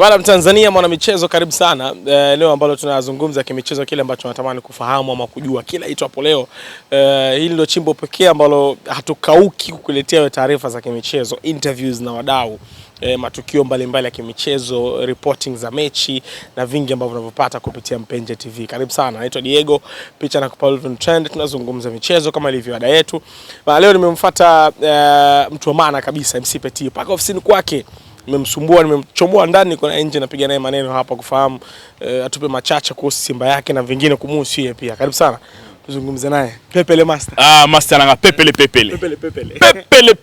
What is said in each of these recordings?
Bwana Mtanzania, mwana michezo, karibu sana. Leo ambalo tunazungumza kimichezo kile ambacho tunatamani kufahamu ama kujua kila itwapo leo. Hili ndio chimbo pekee ambalo hatukauki kukuletea taarifa za kimichezo, interviews na wadau, matukio mbalimbali ya kimichezo, reporting za mechi na vingi ambavyo unavyopata kupitia Mpenja TV. Karibu sana. Naitwa Diego, picha na Paul Trend, tunazungumza michezo kama ilivyo ada yetu. Leo nimemfuata mtu wa maana kabisa, MC Petit, paka ofisini kwake. Nimemsumbua, nimemchomoa ndani, kwa nje napiga naye maneno hapa kufahamu atupe machache kuhusu Simba yake na vingine kumuhusu yeye pia. Karibu sana. Tuzungumze naye. Pepele master. Master nanga pepele.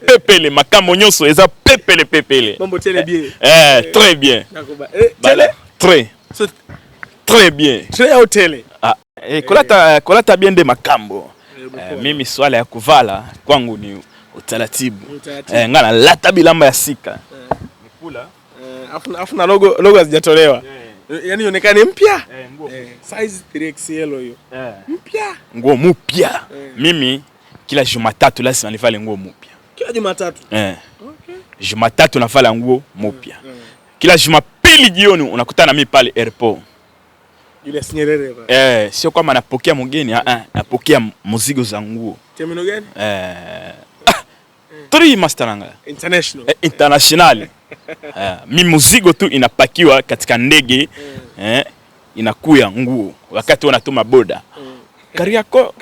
Pepele makambo nyoso eza pepele. Mambo tele bien. Très bien. Tele? Très bien. Très au tele. Kolata bien de makambo. Mimi swala ya kuvala kwangu ni utaratibu. Ngana lata bilamba ya sika. Kula. Afu na logo hazijatolewa. Yaani ionekane mpya. Size 3XL hiyo. Mpya. Nguo mpya. Mimi kila Jumatatu lazima nivale nguo mpya. Kila Jumatatu? Okay. Jumatatu navala nguo mpya. Kila Jumapili jioni unakutana mimi pale airport. Ile Nyerere pale. Sio kama napokea mgeni, napokea mzigo za nguo. Terminal gani? 3 master nanga. International. Mimi mzigo tu inapakiwa katika ndege, inakuya nguo wakati wanatuma boda. Kariako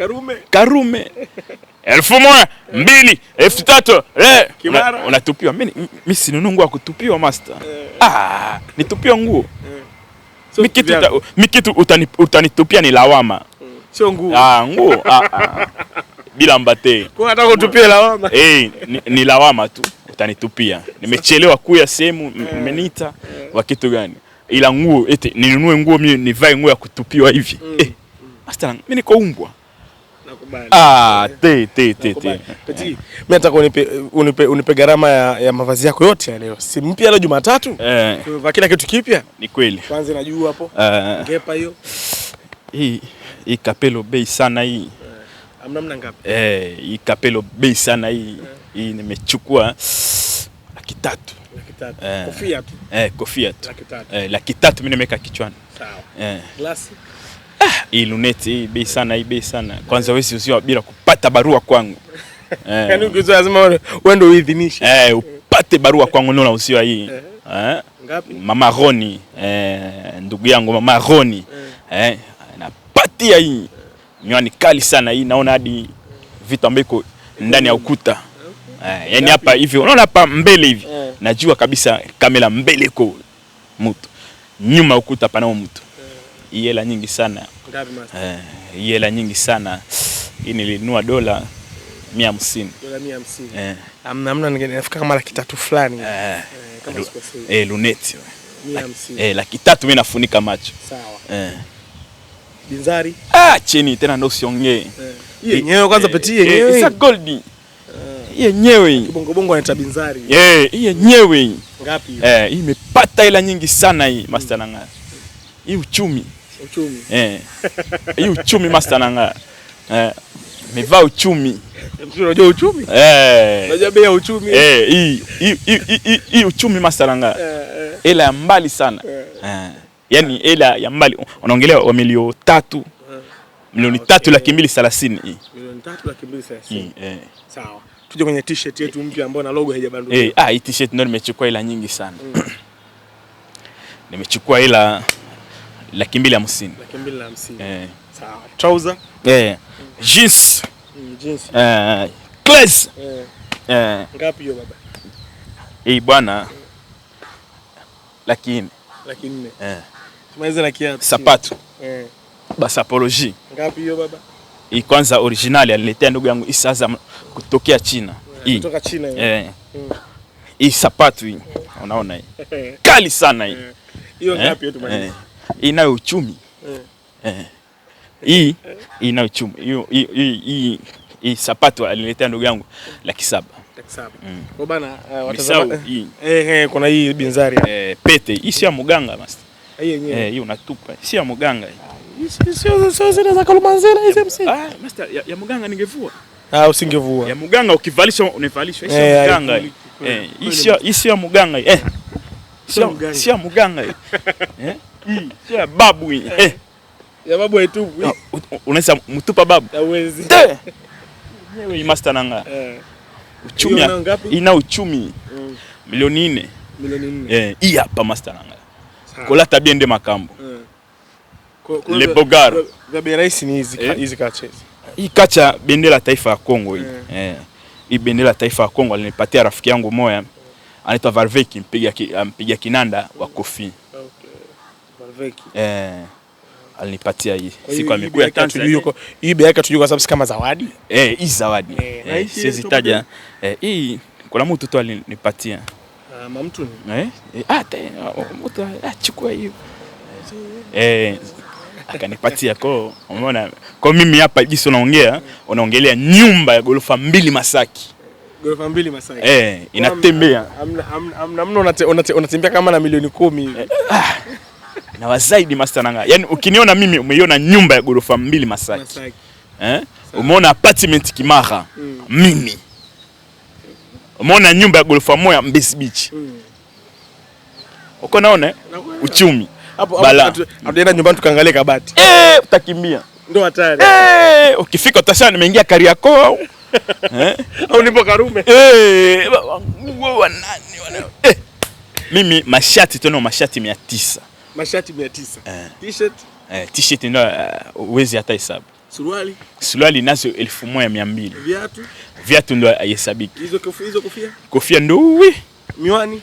Karume 1000 2 3000 unatupiwa. Mimi sinunua nguo kutupiwa master. Nitupiwa nguo. Mikitu utanitupia ni lawama. Sio nguo. Nguo. Bila mbate. Kwa nataka kutupia lawama. Ni lawama tu utanitupia. Nimechelewa kuya sehemu, umeniita wa kitu gani? Ila nguo eti ninunue nguo mimi nivae nguo ya kutupiwa hivi. Master, mimi niko umbwa. Nakubali. Petit, mimi nataka unipe gharama ya mavazi yako yote ya leo. Si mpya leo Jumatatu? Kwa kila kitu kipya? Ni kweli. Kwanza najua hapo. Ngepa hiyo. Hii kapelo bei sana hii. Amna ngapi? Hii kapelo bei sana hii. Hii nimechukua 300,000. 300,000. Kofia tu. Kofia tu. 300,000. 300,000 mimi nimeweka kichwani. Sawa. Glasi. Hii luneti hii bei sana. Kwanza wewe usio bila kupata barua kwangu. Yaani ukizoea lazima wewe ndio uidhinishe. Upate barua kwangu ndio unahusiwa hii. Ngapi? Mama Roni, ndugu yangu Mama Roni. Napatia hii. Miwani kali sana hii, naona hadi vitu ambavyo ndani ya ukuta. Yaani hapa hivi unaona hapa mbele hivi. Najua kabisa kamera mbele iko mtu. Nyuma ukuta pana mtu. Hii hela nyingi sana. Ngapi master? Hii hela nyingi sana. Hii nilinunua dola 150. Dola 150. Amna ningefika kama 300,000 fulani. Kama sikosei. Luneti. 150. 300,000 mimi nafunika macho. Sawa. Binzari? Cheni tena ndio usiongee. Hii yenyewe kwanza Petit yenyewe. Isa gold. Hii yenyewe. Bongo anaita binzari. Hii yenyewe. Ngapi? Hii imepata hela nyingi sana hii master nanga. Hii uchumi. Hii uchumi master nanga. Mevaa uchumi. Unajua uchumi? Unajua bei ya uchumi? Hii uchumi master nanga. Hela ya mbali sana. Yaani hela ya mbali unaongelea wa milioni 3. Milioni 3,230,000 hii. Milioni 3,230,000. Sawa. Tuje kwenye t-shirt yetu mpya ambayo na logo haijabanduka. Hii t-shirt ndio nimechukua hela nyingi sana. Nimechukua hela 250,000. 250,000. Sawa. Trouser? Jeans. Jeans. Class. Ngapi hiyo baba? Hii bwana 400,000. 400,000. Tumalize na kiatu. Sapato. Basapology. Ngapi hiyo baba? Hii kwanza original aliletea ndugu yangu Isaza kutokea China. Hii kutoka China hiyo. Hii sapato hii. Unaona hii. Kali sana hii. Hiyo ngapi hiyo tumalize? Hii nayo uchumi. Hii nayo uchumi. Hii sapato aliletea ndugu yangu 700,000. 700,000. Kwa bana watazama. Kuna hii binzari. Pete, hii si ya muganga master. Hii yenyewe. Hii unatupa. Si ya muganga hii. Sio zile za Kalumanzira hizo MC. Master ya muganga ningevua. Usingevua. Ya muganga ukivalisha univalisha. Hii ya muganga. Hii si ya muganga. Sio muganga. Sio babu hii. Ya babu yetu. Unaweza mtupa babu? Hawezi. Wewe master nanga. Uchumi ina uchumi. Milioni 4. Milioni 4. Hii hapa master nanga. Kola tabia ende makambo. Le Bogar. Vya bei rahisi ni hizi kacha. Hii kacha bendera taifa ya Kongo hii. Hii bendera taifa ya Kongo alinipatia rafiki yangu moya. Anaitwa Varveki, mpiga kinanda wa Kofi. Okay. Varveki. Alinipatia hii. Siku amekuja Tanzania. Hii bei yake tujue kwa sababu kama zawadi. Hii zawadi. Siwezi taja. Hii kuna mtu tu alinipatia. Mtu ni? Mtu achukua hiyo. Akanipatia kwa umeona kwa mimi hapa jinsi unaongelea nyumba ya gorofa 2 Masaki. Gorofa 2 Masaki. Inatembea. Amna unatembea kama na milioni 10 hivi. Na wazaidi master nanga. Yaani ukiniona mimi umeiona nyumba ya gorofa 2 Masaki. Umeona apartment Kimara. Mimi. Umeona nyumba ya gorofa 1 Mbezi Beach. Uko naona uchumi. Hapo hatuenda nyumbani tukaangalia kabati. Utakimbia. Ndio hatari. Ukifika utasema nimeingia Kariakoo au au nipo Karume. Mimi mashati tena mashati 900. Mashati 900. T-shirt? T-shirt ndio uwezi hata hesabu. Suruali nazo 1200. Viatu ndio haihesabiki. Hizo kofia? Kofia ndio miwani.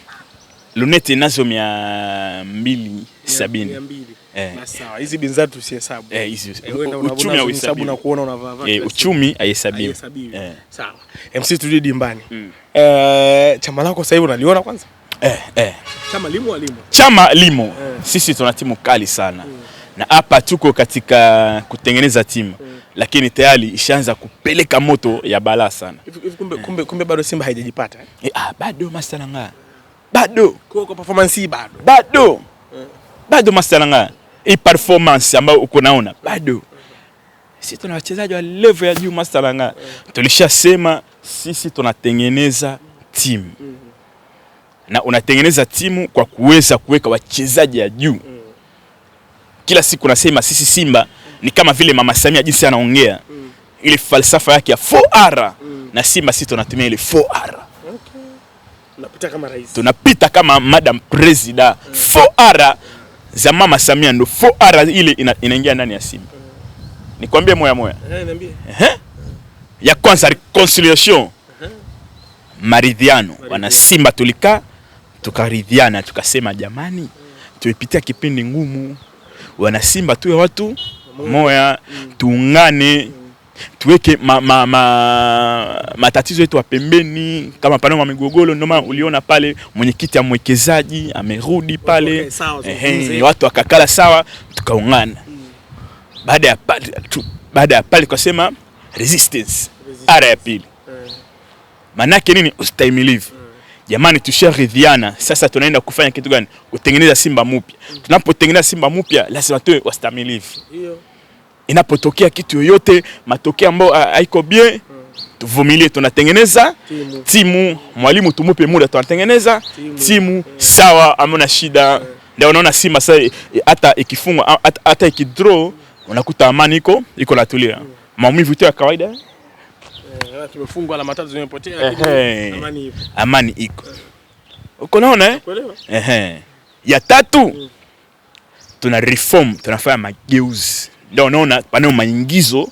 Luneti nazo 270. 200. Sawa. Hizi binza tusihesabu. Hizi uchumi hauhesabu na kuona unavaa. Uchumi haihesabiwi. Sawa. MC turudi dimbani. Chama lako sasa hivi unaliona kwanza? Chama limo. Sisi tuna timu kali sana. Na hapa tuko katika kutengeneza timu. Lakini tayari ishaanza kupeleka moto ya balaa sana. Kumbe bado Simba haijajipata. Bado master nanga. Bado kwa performance hii bado master nanga. Hii performance ambayo uko naona bado. Sisi tuna wachezaji wa level ya juu master nanga. Tulishasema sisi tunatengeneza timu. Na unatengeneza timu kwa kuweza kuweka wachezaji ya juu. Kila siku nasema sisi Simba ni kama vile Mama Samia jinsi anaongea. Ile falsafa yake ya 4R. Na Simba sisi tunatumia ile 4R. Tunapita kama Madam President. 4R za Mama Samia ndo 4R ile inaingia ndani ya Simba. Nikwambie moya. Niambie. Ya kwanza reconciliation. Maridhiano. Wana Simba tulikaa tukaridhiana tukasema jamani tumepitia kipindi ngumu. Wana Simba tuwe watu moya, tuungane, tuweke matatizo yetu wa pembeni kama pale wa migogoro. Ndio maana uliona pale mwenyekiti ya mwekezaji amerudi pale. Watu wakakala sawa tukaungana. Baada ya pale tukasema resistance. Ara ya pili. Manake nini? Ustahimilivu. Jamani tusharidhiana. Sasa tunaenda kufanya kitu gani? Kutengeneza Simba mpya. Tunapotengeneza Simba mpya lazima tuwe wastamilivu. Inapotokea kitu yoyote, matokeo ambayo haiko bien, tuvumilie. Tunatengeneza timu. Mwalimu tumupe muda tunatengeneza timu sawa, amona shida. Ndio unaona Simba sasa hata ikifungwa hata ikidraw unakuta amani iko natulia. Maumivu tu ya kawaida. Tumefungwa alama 3 zimepotea lakini amani iko. Uko naona ya tatu tuna reform, tunafanya mageuzi. Ndio unaona pana maingizo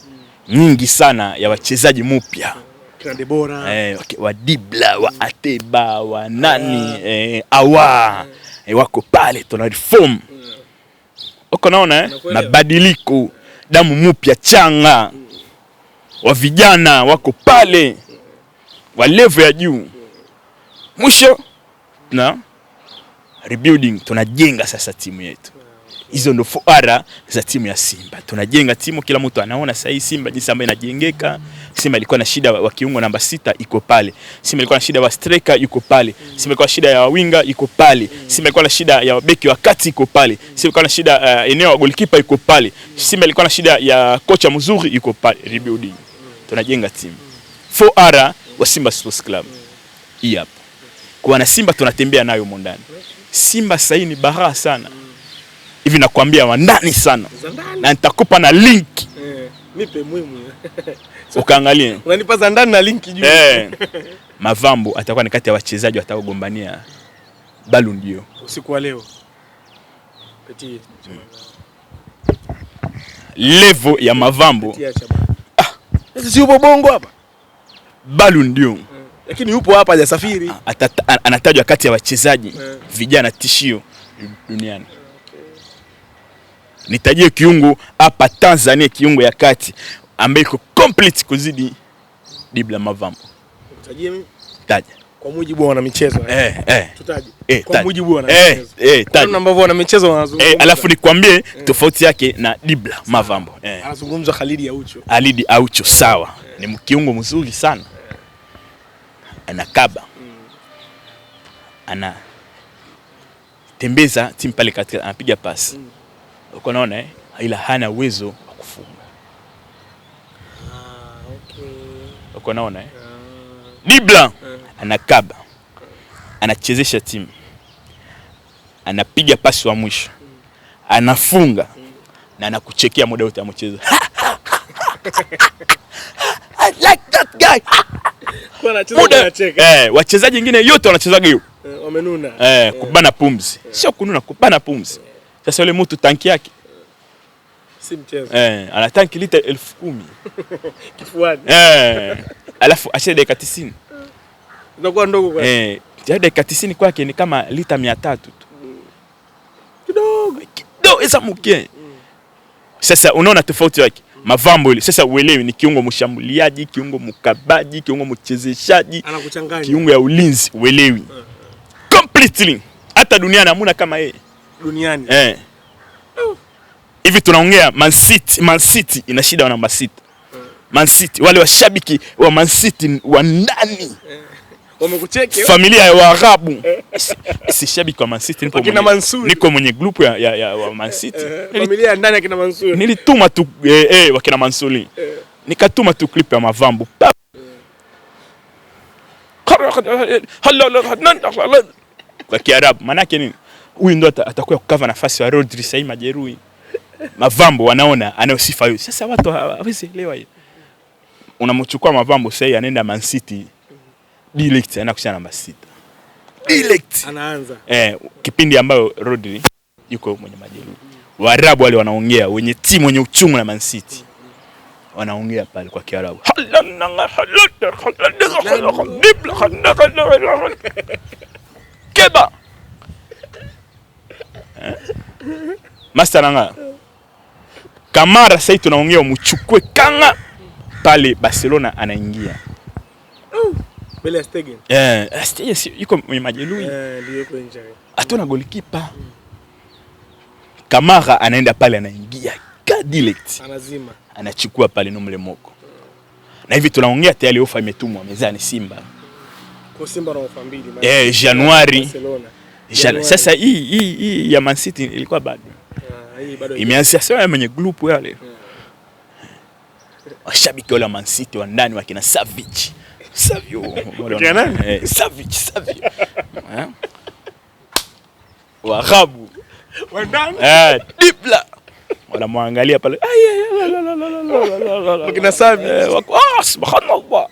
nyingi sana ya wachezaji mpya. Kande bora. Wa Dibla, wa Ateba, wa nani, Awa. Wako pale tuna reform. Uko naona mabadiliko, damu mpya changa. Wa vijana wako pale wa level ya juu. Mwisho na rebuilding, tunajenga sasa timu yetu. Hizo ndo 4R za timu ya Simba. Tunajenga timu, kila mtu anaona sasa hii Simba jinsi ambayo inajengeka. Simba ilikuwa na shida wa kiungo namba 6 iko pale. Simba ilikuwa na shida wa striker yuko pale. Simba ilikuwa na shida ya winga iko pale. Simba ilikuwa na shida ya beki wa kati iko pale. Simba ilikuwa na shida eneo wa goalkeeper iko pale. Simba ilikuwa na shida ya kocha mzuri iko pale. Rebuilding. Tunajenga timu. 4R wa Simba Sports Club. Hii hapa. Kwa na Simba tunatembea nayo mondani. Simba sasa ni bara sana. Hivi nakwambia wa ndani sana. Na nitakupa na link. Nipe muhimu. Ukaangalie. Unanipa za ndani na link juu. Mavambo atakuwa ni kati ya wachezaji watakaogombania Ballon d'Or usiku wa leo. Petit. Level ya Mavambo. Sasa yupo Bongo hapa. Ballon d'Or. Lakini yupo hapa hajasafiri. Anatajwa kati ya wachezaji vijana tishio duniani. Nitajie kiungo hapa Tanzania, kiungo ya kati ambaye iko complete kuzidi Dibla Mavambo. Utajie mimi? Taja. Kwa mujibu wa wana michezo. Tutaje. Kwa mujibu wa wana michezo. Taja. Kwa ambavyo wana michezo wanazungumza. Alafu nikwambie tofauti yake na Dibla Mavambo. Anazungumza Khalid Aucho. Khalid Aucho sawa. Ni kiungo mzuri sana. Anakaba. Ana tembeza timu pale katika, anapiga pasi. Uko naona ila hana uwezo wa kufunga. Uko naona Dibla anakaba. Anachezesha timu. Anapiga pasi wa mwisho. Anafunga na anakuchekea muda wote wa mchezo. I like that guy. Kwa anacheka. Wachezaji wengine yote wanachezaga hiyo. Wamenuna. Kubana pumzi. Sio kununa, kubana pumzi. Sasa yule mtu tanki yake si mchezo. Ana tanki lita 10,000 kifuani. Alafu acha dakika 90. Inakuwa ndogo kwa. Dakika 90 kwake ni kama lita 300 tu. Kidogo esa mke. Sasa unaona tofauti yake. Mavambo ile sasa uelewi ni kiungo mshambuliaji, kiungo mkabaji, kiungo mchezeshaji, anakuchanganya. Kiungo ya ulinzi uelewi. Completely. Hata duniani hamuna kama yeye. Duniani. Hivi tunaongea Man City ina shida na namba 6. Man City wale washabiki wa Man City wa ndani. Wamekucheke. Familia ya Waarabu. Si shabiki wa Man City niko mwenye group ya wa Man City. Familia ya ndani ya kina Mansuri. Nilituma tu wakina Mansuri. Nikatuma tu clip ya Mavambo. Kwa Kiarabu maana yake nini? Huyu ndo atakuwa kukava nafasi ya Rodri sasa majeruhi. Mavambo wanaona ana sifa hiyo. Sasa watu hawezi elewa hiyo. Unamchukua Mavambo sasa anaenda Man City. Direct anakushana namba 6. Direct anaanza. Kipindi ambayo Rodri yuko mwenye majeruhi. Waarabu wale wanaongea wenye timu wenye uchungu na Man City. Wanaongea pale kwa Kiarabu. Keba. Master Nanga. Kamara sasa tunaongea umchukue Kanga pale Barcelona anaingia. Mbele ya Stegen. Stegen yuko mwenye majeruhi. Ndio yuko nje. Hatuna goalkeeper. Kamara anaenda pale anaingia. Direct. Anazima. Anachukua pale Nomle Moko. Na hivi tunaongea tayari ofa imetumwa mezani Simba. Kwa Simba na ofa mbili. Januari. Sasa hii ya Man City ilikuwa bado. Hii bado. Imeanza sasa mwenye group yale. Washabiki wale wa Man City wa ndani wakina Savic. Savio. Savic. Waarabu. Wa ndani. Dibla. Wanamwangalia pale. Wakina Savic. Subhanallah.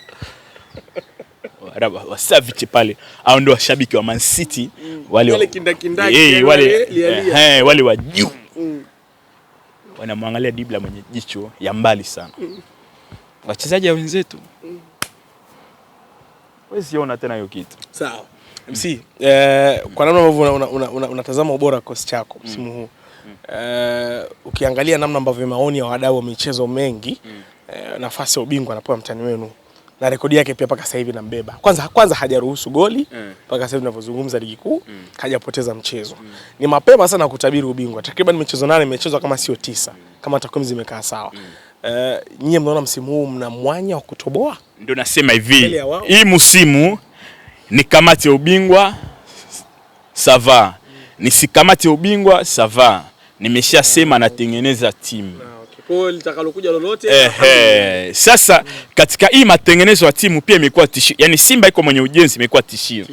Wa Savic pale. Hao ndio washabiki wa Man City wale kindakindaki wale wa juu. Wanamwangalia Dibla mwenye jicho ya mbali sana. Wachezaji wenzetu. Wewe siona tena hiyo kitu. Sawa. MC, kwa namna ambavyo unatazama ubora wa kosi chako msimu huu. Ukiangalia namna ambavyo maoni ya wadau wa michezo mengi, nafasi ya ubingwa anapewa mtani wenu. Na rekodi yake pia mpaka sasa hivi nambeba. Kwanza hajaruhusu goli mpaka sasa hivi tunavyozungumza ligi kuu, hajapoteza mchezo. Ni mapema sana kutabiri ubingwa. Takriban michezo 8 imechezwa kama sio 9, kama takwimu zimekaa sawa. Nyie mnaona msimu huu mna mwanya wa kutoboa? Ndio nasema hivi. Hii msimu ni kamati ya ubingwa sava. Ni si kamati ya ubingwa sava. Nimeshasema natengeneza timu. Kwa litakalokuja lolote. Sasa katika hii matengenezo ya timu pia imekuwa tishio. Yaani Simba iko mwenye ujenzi imekuwa tishio.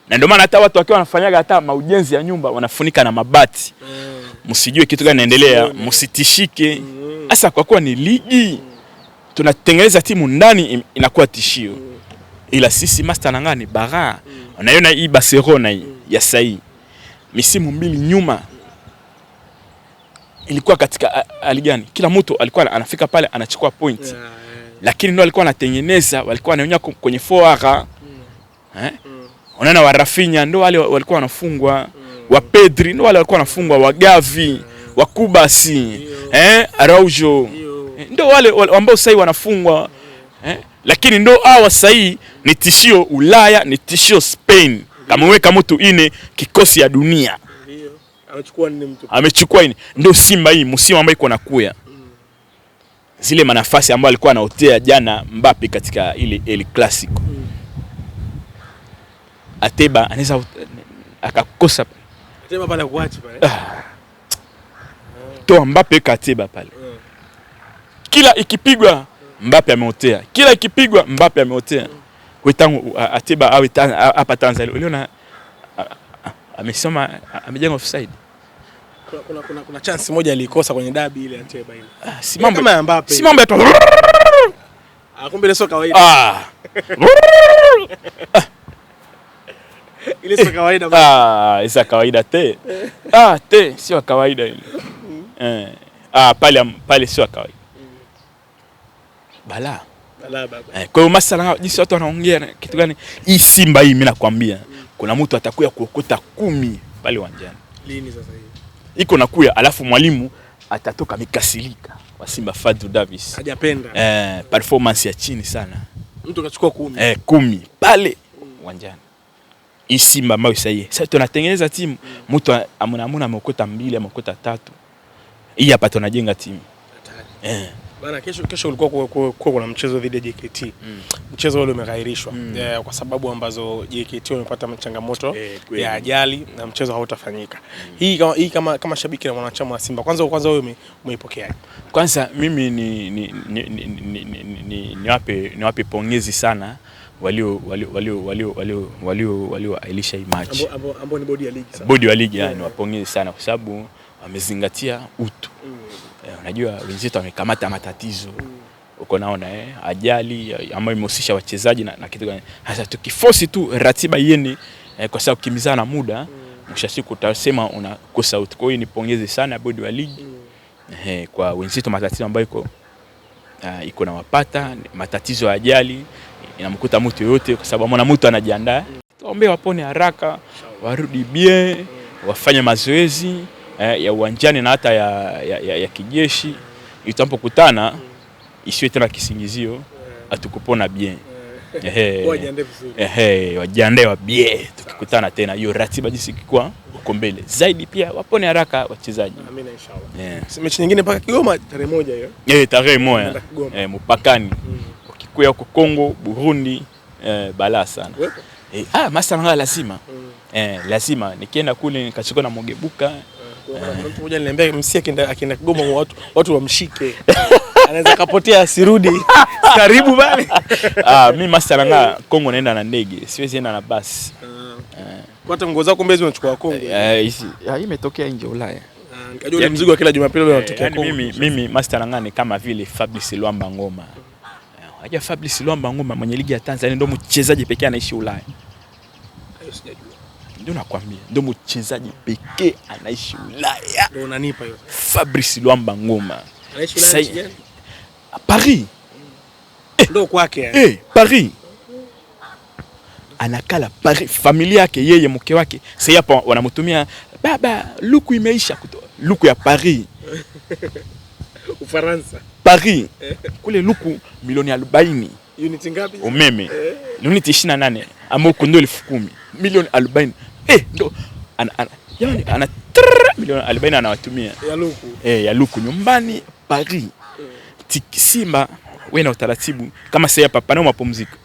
Na ndio maana hata watu wakiwa wanafanyaga hata maujenzi ya nyumba wanafunika na mabati. Msijue kitu gani inaendelea, msitishike. Sasa kwa kuwa ni ligi, tunatengeneza timu ndani inakuwa tishio. Ila sisi Master Nanga ni bara. Unaiona hii Barcelona hii ya sai. Misimu 2 nyuma ilikuwa katika hali gani? Kila mtu alikuwa anafika pale anachukua point. Lakini ndio alikuwa anatengeneza, walikuwa wanaonya kwenye forward. Unaona wa Rafinha ndio wale walikuwa wanafungwa, wa Pedri ndio wale walikuwa wanafungwa, wa Gavi, wa Kubasi, Araujo. Ndio wale ambao sasa wanafungwa. Lakini ndio hawa sasa ni tishio Ulaya, ni tishio Spain. Kama weka mtu ine kikosi ya dunia. Ndio. Amechukua nini mtu? Amechukua nini? Ndio Simba hii msimu ambao iko nakuya. Zile manafasi ambayo alikuwa anaotea jana Mbappe katika ile El Clasico. Ateba anaweza akakosa. Ateba pale kuachi pale. Toa Mbappe Ateba pale. Kila ikipigwa Mbappe ameotea. Kila ikipigwa Mbappe ameotea. Kwa tangu Ateba awe hapa Tanzania. Uliona amesema amejenga offside. Kuna chance moja alikosa kwenye derby ile Ateba ile. Si mambo kama Mbappe. Si mambo ya kumbe ile sio kawaida. Ile sio kawaida. Isa kawaida te. Te sio kawaida ile. Pale sio kawaida. Bala baba. Kwa hiyo masala jinsi watu wanaongea kitu gani? Hii Simba hii mimi nakwambia kuna mtu atakuya kuokota 10 pale uwanjani. Lini sasa hivi? Iko nakuya alafu mwalimu atatoka mikasilika wa Simba Fadlu Davis. Hajapenda. Performance ya chini sana. Mtu kachukua 10. 10 pale uwanjani. Hii Simba ambayo sasa tunatengeneza timu, mtu amuna ameokota 2 ameokota 3. Hii hapa tunajenga timu. Bana kesho ulikuwa kuna mchezo dhidi ya JKT. Mchezo ule umeghairishwa kwa sababu ambazo JKT wamepata changamoto ya ajali na mchezo hautafanyika. Hii kama shabiki na mwanachama wa Simba, kwanza wewe umeipokeaje? Kwanza mimi niwape pongezi sana walioailisha hii match. Ambao ni bodi ya ligi sasa. Bodi ya ligi ni wapongezi sana kwa sababu wamezingatia utu. Unajua wenzetu wamekamata matatizo. Uko naona ajali ambayo imehusisha wachezaji na kitu gani. Sasa tukiforce tu ratiba iende kwa sababu kimizana na muda, mwisho siku utasema unakosa utu. Kwa hiyo nipongeze sana bodi wa ligi kwa wenzetu matatizo ambayo iko na wapata matatizo ya ajali inamkuta mtu yote kwa sababu mwana mtu anajiandaa. Tuombe wapone haraka, warudi bien, wafanye mazoezi ya uwanjani na hata ya kijeshi. Itapokutana isiwe tena kisingizio atukupona bien. Wajiandae wa bien tukikutana tena hiyo ratiba jinsi ikikuwa uko mbele. Zaidi pia wapone haraka wachezaji. Amina inshallah. Mechi nyingine mpaka Kigoma tarehe 1 hiyo. Tarehe 1. Mpakani. Ukikuya huko Kongo, Burundi, bala sana. Master Nanga lazima. Lazima nikienda kule nikachukua na Mogebuka. Mtu mmoja aliniambia msie akienda Kigoma watu wamshike. Anaweza kapotea asirudi. Karibu bali. Mimi Master Nanga Kongo naenda na ndege, siwezi enda na basi. Kwa hata nguo zako mbezi unachukua Kongo. Hii imetokea nje Ulaya. Nikajua ile mzigo wa kila Jumapili leo unatokea Kongo. Mimi Master Nanga ni kama vile Fabrice Luamba Ngoma. Unajua Fabrice Luamba Ngoma mwenye ligi ya Tanzania ndio mchezaji pekee anaishi Ulaya. Hayo sijajua. Ndio nakwambia, ndio mchezaji pekee anaishi Ulaya. Ndio unanipa hiyo. Fabrice Luamba Ngoma. Anaishi Ulaya? Paris. Ndio kwake Paris. Anakala Paris, familia yake yeye mke wake. Sasa hapa wanamtumia baba luku imeisha luku ya Paris. Ufaransa. Paris. Kule luku milioni 40. Unit ngapi? Umeme. Unit 28 ambao ndio 10,000. Milioni 40. Ndo yani ana milioni 40 anawatumia. Ya luku. Ya luku nyumbani Paris. Simba wewe na utaratibu kama sasa hapa pana mapumziko.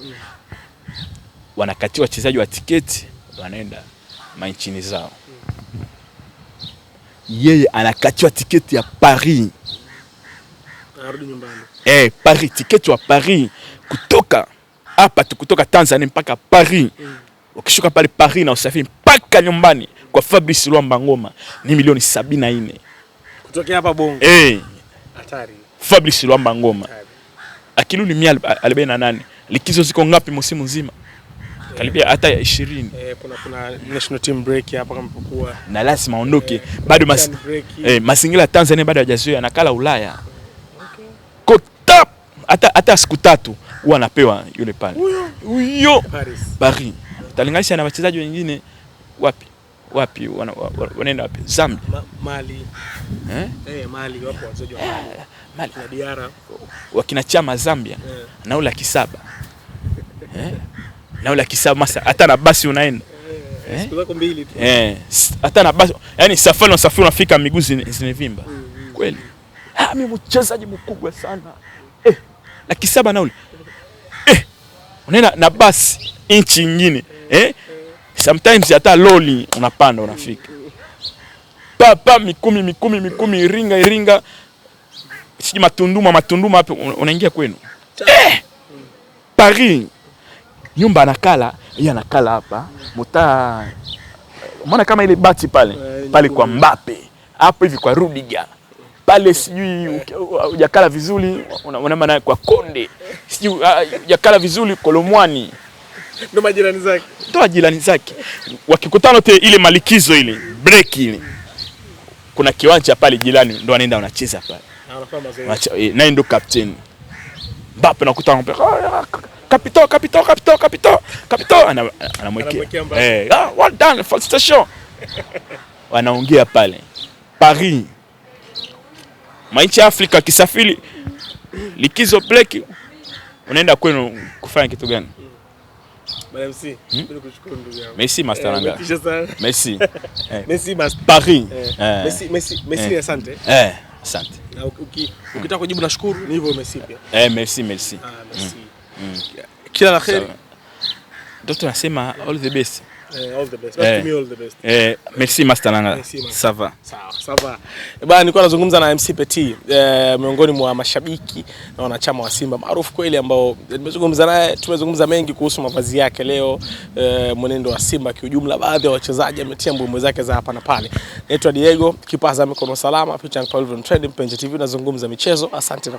Wanakatiwa wachezaji wa tiketi wanaenda manchini zao. Yeye anakatiwa tiketi ya Paris. Anarudi nyumbani. Paris, tiketi wa Paris kutoka hapa kutoka Tanzania mpaka Paris. Ukishuka pale Paris na usafiri mpaka nyumbani kwa Fabrice Luamba Ngoma ni milioni 74. Kutokea hapa Bongo. Hatari. Fabrice Luamba Ngoma. Akiluni 148. Likizo ziko ngapi msimu mzima? Karibia hata 20. Kuna national team break hapa kama pokuwa. Na lazima aondoke. Bado mazingira ya Tanzania bado hajazoea, anakala Ulaya. Kota hata siku 3 huwa anapewa yule pale. Huyo Paris. Talinganisha na wachezaji wengine wapi wanaenda wapi? Zambia, Mali. Mali wapo wachezaji wa Mali. Na Diara wakina Chama Zambia. Na ula kisaba. Na ula kisaba masa hata na basi unaenda. Siku zako 2 tu. Hata na basi, yani safari unafika miguu zinevimba. Kweli. Mimi mchezaji mkubwa sana. Na kisaba na ule. Unaenda na basi inchi nyingine. Sometimes hata loli unapanda unafika. Papa mikumi iringa. Siji matunduma hapo unaingia kwenu. Paris. Nyumba anakala, yeye anakala hapa. Umeona kama ile bati pale kwa Mbappe. Hapo hivi kwa Rudiger. Pale sijui hujakala vizuri unaona naye kwa Konde. Sijui hujakala vizuri Kolomwani. Ndo majirani zake. Wakikutana wote ile malikizo ile, break ile. Kuna kiwanja pale jirani ndo anaenda anacheza pale. Na anafanya mazoezi. Naye ndo captain. Mbappe nakuta anamwambia Capito anamwekea. Well done for station. Wanaongea pale. Paris. Maichi Afrika kisafiri likizo break unaenda kwenu kufanya kitu gani? MC, nikushukuru ndugu yangu. Merci Master Langa. Merci. Merci Master. Paris. Merci asante. Asante. Na ukitaka kujibu nashukuru ni hivyo Messi pia. Merci. Merci. Kila la kheri. Dr. nasema all the best. All the best. Best to me all the best. Merci Master Langa. Ça va. Sawa. Bwana nilikuwa nazungumza na MC Petit, miongoni mwa mashabiki na wanachama wa Simba maarufu kweli ambao nimezungumza naye, tumezungumza mengi kuhusu mavazi yake leo, mwenendo wa Simba kiujumla, baadhi ya wachezaji ametia mbwembwe zake za hapa na pale. Naitwa Diego, kipaza mikono salama, picha kwa Trend Mpenzi TV, nazungumza michezo. Asante.